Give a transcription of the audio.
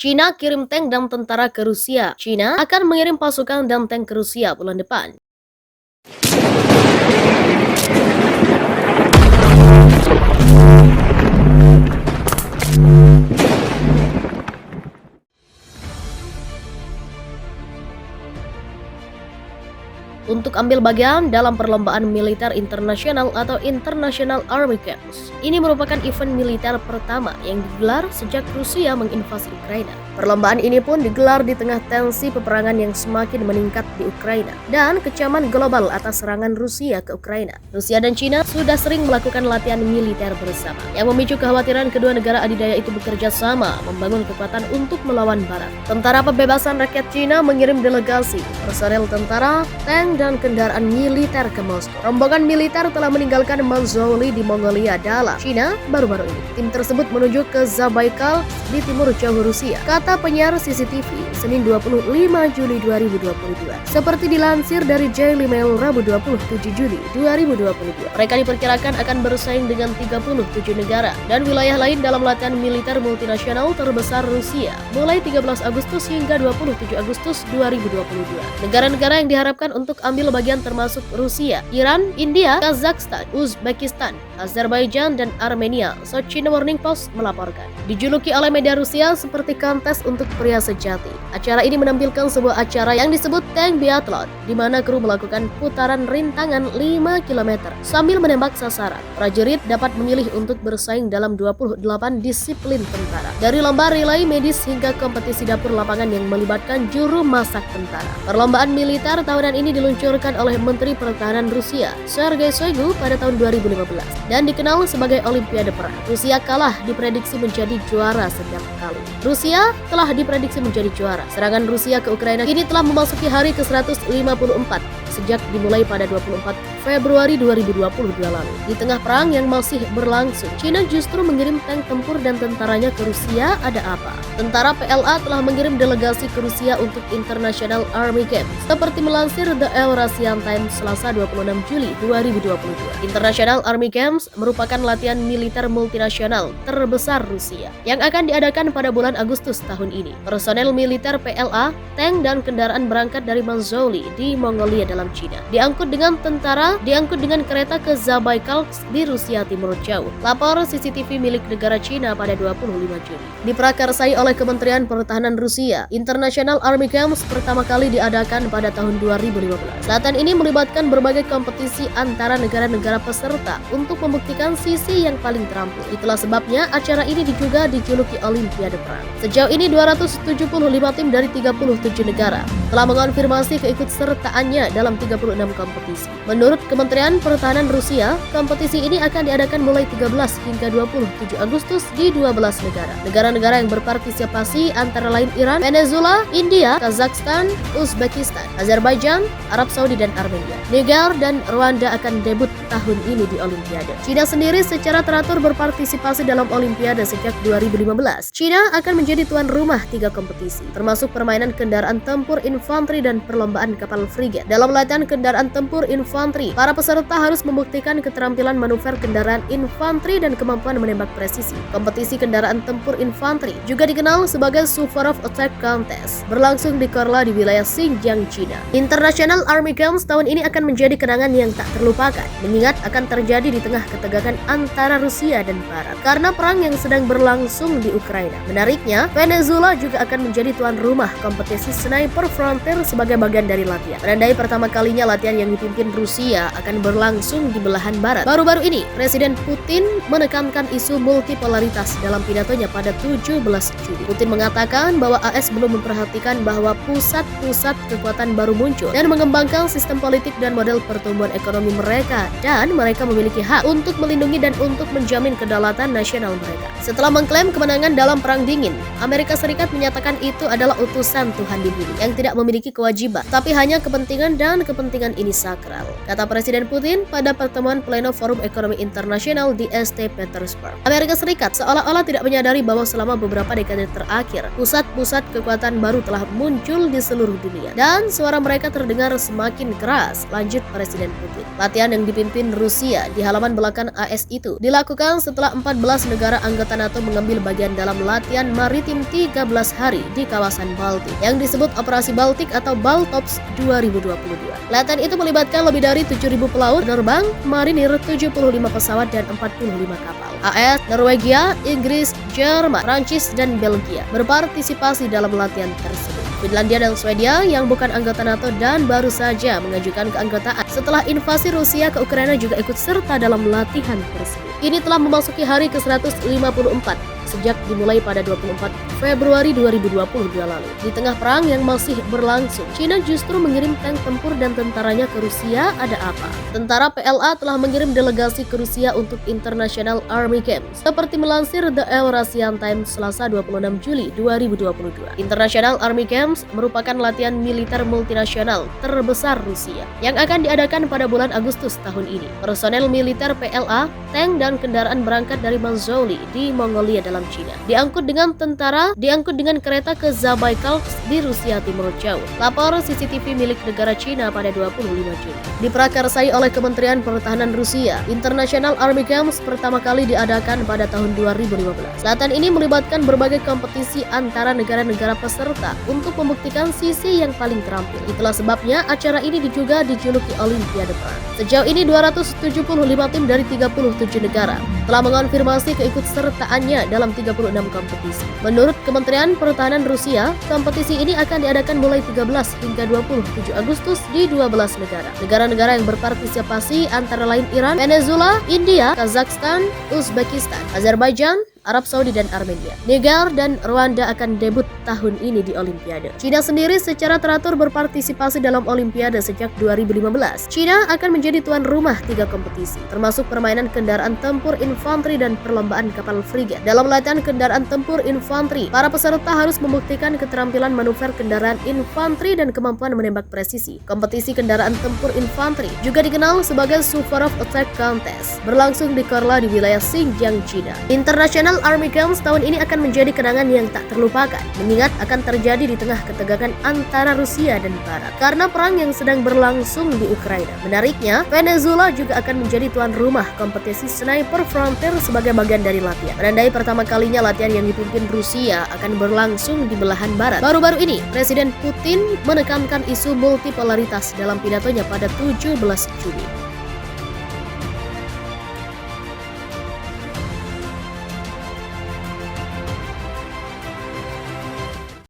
China kirim tank dan tentara ke Rusia. China akan mengirim pasukan dan tank ke Rusia bulan depan. Untuk ambil bagian dalam perlombaan militer internasional atau International Army Games. Ini merupakan event militer pertama yang digelar sejak Rusia menginvasi Ukraina. Perlombaan ini pun digelar di tengah tensi peperangan yang semakin meningkat di Ukraina dan kecaman global atas serangan Rusia ke Ukraina. Rusia dan China sudah sering melakukan latihan militer bersama yang memicu kekhawatiran kedua negara adidaya itu bekerja sama membangun kekuatan untuk melawan Barat. Tentara Pembebasan Rakyat China mengirim delegasi, personel tentara, tank, dan kendaraan militer ke Moskow. Rombongan militer telah meninggalkan Manzhouli di Mongolia dalam China baru-baru ini. Tim tersebut menuju ke Zabaikal di timur jauh Rusia, kata penyiar CCTV Senin 25 Juli 2022. Seperti dilansir dari Daily Mail Rabu 27 Juli 2022. Mereka diperkirakan akan bersaing dengan 37 negara dan wilayah lain dalam latihan militer multinasional terbesar Rusia mulai 13 Agustus hingga 27 Agustus 2022. Negara-negara yang diharapkan untuk ambil bagian termasuk Rusia, Iran, India, Kazakhstan, Uzbekistan, Azerbaijan, dan Armenia. So China Morning Post melaporkan. Dijuluki oleh media Rusia seperti kontes untuk pria sejati. Acara ini menampilkan sebuah acara yang disebut Tank Biathlon, di mana kru melakukan putaran rintangan 5 km sambil menembak sasaran. Prajurit dapat memilih untuk bersaing dalam 28 disiplin tentara, dari lomba relay medis hingga kompetisi dapur lapangan yang melibatkan juru masak tentara. Perlombaan militer tahunan ini diluncurkan oleh Menteri Pertahanan Rusia, Sergei Shoigu, pada tahun 2015 dan dikenal sebagai Olimpiade Perang. Rusia kalah diprediksi menjadi juara setiap kali. Rusia telah diprediksi menjadi juara. Serangan Rusia ke Ukraina kini telah memasuki hari ke-154 sejak dimulai pada 24 Februari 2022 lalu. Di tengah perang yang masih berlangsung, China justru mengirim tank tempur dan tentaranya ke Rusia. Ada apa? Tentara PLA telah mengirim delegasi ke Rusia untuk International Army Games, seperti melansir The Eurasian Times Selasa 26 Juli 2022. International Army Games merupakan latihan militer multinasional terbesar Rusia yang akan diadakan pada bulan Agustus tahun ini. Personel militer PLA, tank, dan kendaraan berangkat dari Manzhouli di Mongolia dalam China. Diangkut dengan kereta ke Zabaikal di Rusia Timur Jauh. Lapor CCTV milik negara China pada 25 Juli. Diprakarsai oleh Kementerian Pertahanan Rusia, International Army Games pertama kali diadakan pada tahun 2015. Latihan ini melibatkan berbagai kompetisi antara negara-negara peserta untuk membuktikan sisi yang paling terampil. Itulah sebabnya acara ini juga dijuluki Olimpiade Perang. Sejauh ini 275 tim dari 37 negara telah mengonfirmasi keikutsertaannya dalam 36 kompetisi. Menurut Kementerian Pertahanan Rusia, kompetisi ini akan diadakan mulai 13 hingga 27 Agustus di 12 negara. Negara-negara yang berpartisipasi antara lain Iran, Venezuela, India, Kazakhstan, Uzbekistan, Azerbaijan, Arab Saudi, dan Armenia. Niger dan Rwanda akan debut tahun ini di Olimpiade. China sendiri secara teratur berpartisipasi dalam Olimpiade sejak 2015. China akan menjadi tuan rumah 3 kompetisi, termasuk permainan kendaraan tempur infanteri dan perlombaan kapal frigate. Dalam latihan kendaraan tempur infanteri, para peserta harus membuktikan keterampilan manuver kendaraan infanteri dan kemampuan menembak presisi. Kompetisi kendaraan tempur infanteri juga dikenal sebagai Suvorov Attack Contest, berlangsung di Korla di wilayah Xinjiang, China. International Army Games tahun ini akan menjadi kenangan yang tak terlupakan, mengingat akan terjadi di tengah ketegangan antara Rusia dan Barat karena perang yang sedang berlangsung di Ukraina. Menariknya, Venezuela juga akan menjadi tuan rumah kompetisi Sniper Frontier sebagai bagian dari latihan. Menandai pertama kalinya latihan yang dipimpin Rusia akan berlangsung di belahan Barat. Baru-baru ini, Presiden Putin menekankan isu multipolaritas dalam pidatonya pada 17 Juli. Putin mengatakan bahwa AS belum memperhatikan bahwa pusat-pusat kekuatan baru muncul dan mengembangkan sistem politik dan model pertumbuhan ekonomi mereka, dan mereka memiliki hak untuk melindungi dan untuk menjamin kedaulatan nasional mereka. Setelah mengklaim kemenangan dalam Perang Dingin, Amerika Serikat menyatakan itu adalah utusan Tuhan di bumi yang tidak memiliki kewajiban, tapi hanya kepentingan, dan kepentingan ini sakral, kata Presiden Putin pada pertemuan Pleno Forum Ekonomi Internasional di St. Petersburg. Amerika Serikat seolah-olah tidak menyadari bahwa selama beberapa dekade terakhir, pusat-pusat kekuatan baru telah muncul di seluruh dunia dan suara mereka terdengar semakin keras, lanjut Presiden Putin. Latihan yang dipimpin Rusia di halaman belakang AS itu dilakukan setelah 14 negara anggota NATO mengambil bagian dalam latihan maritim 13 hari di kawasan Baltik yang disebut Operasi Baltik atau Baltops 2022. Latihan itu melibatkan lebih dari 7.000 pelaut, penerbang, marinir, 75 pesawat dan 45 kapal. AS, Norwegia, Inggris, Jerman, Prancis, dan Belgia berpartisipasi dalam latihan tersebut. Finlandia dan Swedia yang bukan anggota NATO dan baru saja mengajukan keanggotaan setelah invasi Rusia ke Ukraina juga ikut serta dalam latihan tersebut. Ini telah memasuki hari ke-154 sejak dimulai pada 24 Februari 2022 lalu. Di tengah perang yang masih berlangsung, China justru mengirim tank tempur dan tentaranya ke Rusia. Ada apa? Tentara PLA telah mengirim delegasi ke Rusia untuk International Army Games, seperti melansir The Eurasian Times Selasa 26 Juli 2022. International Army Games merupakan latihan militer multinasional terbesar Rusia yang akan diadakan pada bulan Agustus tahun ini. Personel militer PLA, tank dan kendaraan berangkat dari Manzhouli di Mongolia dalam China. Diangkut dengan kereta ke Zabaikalsk di Rusia Timur Jauh. Lapor CCTV milik negara China pada 25 Juli. Diprakarsai oleh Kementerian Pertahanan Rusia, International Army Games pertama kali diadakan pada tahun 2015. Latihan ini melibatkan berbagai kompetisi antara negara-negara peserta untuk membuktikan sisi yang paling terampil. Itulah sebabnya acara ini juga dijuluki Olimpiade Perang. Sejauh ini 275 tim dari 37 negara telah mengonfirmasi keikutsertaannya dalam 36 kompetisi. Menurut Kementerian Pertahanan Rusia, kompetisi ini akan diadakan mulai 13 hingga 27 Agustus di 12 negara. Negara-negara yang berpartisipasi antara lain Iran, Venezuela, India, Kazakhstan, Uzbekistan, Azerbaijan, Arab Saudi dan Armenia. Niger dan Rwanda akan debut tahun ini di Olimpiade. China sendiri secara teratur berpartisipasi dalam Olimpiade sejak 2015. China akan menjadi tuan rumah 3 kompetisi, termasuk permainan kendaraan tempur infanteri dan perlombaan kapal frigate. Dalam latihan kendaraan tempur infanteri, para peserta harus membuktikan keterampilan manuver kendaraan infanteri dan kemampuan menembak presisi. Kompetisi kendaraan tempur infanteri juga dikenal sebagai Suvorov Attack Contest, berlangsung di Korla di wilayah Xinjiang, China. International Army Games tahun ini akan menjadi kenangan yang tak terlupakan, mengingat akan terjadi di tengah ketegangan antara Rusia dan Barat karena perang yang sedang berlangsung di Ukraina. Menariknya, Venezuela juga akan menjadi tuan rumah kompetisi Sniper Frontier sebagai bagian dari latihan. Menandai pertama kalinya latihan yang dipimpin Rusia akan berlangsung di belahan Barat. Baru-baru ini, Presiden Putin menekankan isu multipolaritas dalam pidatonya pada 17 Juli.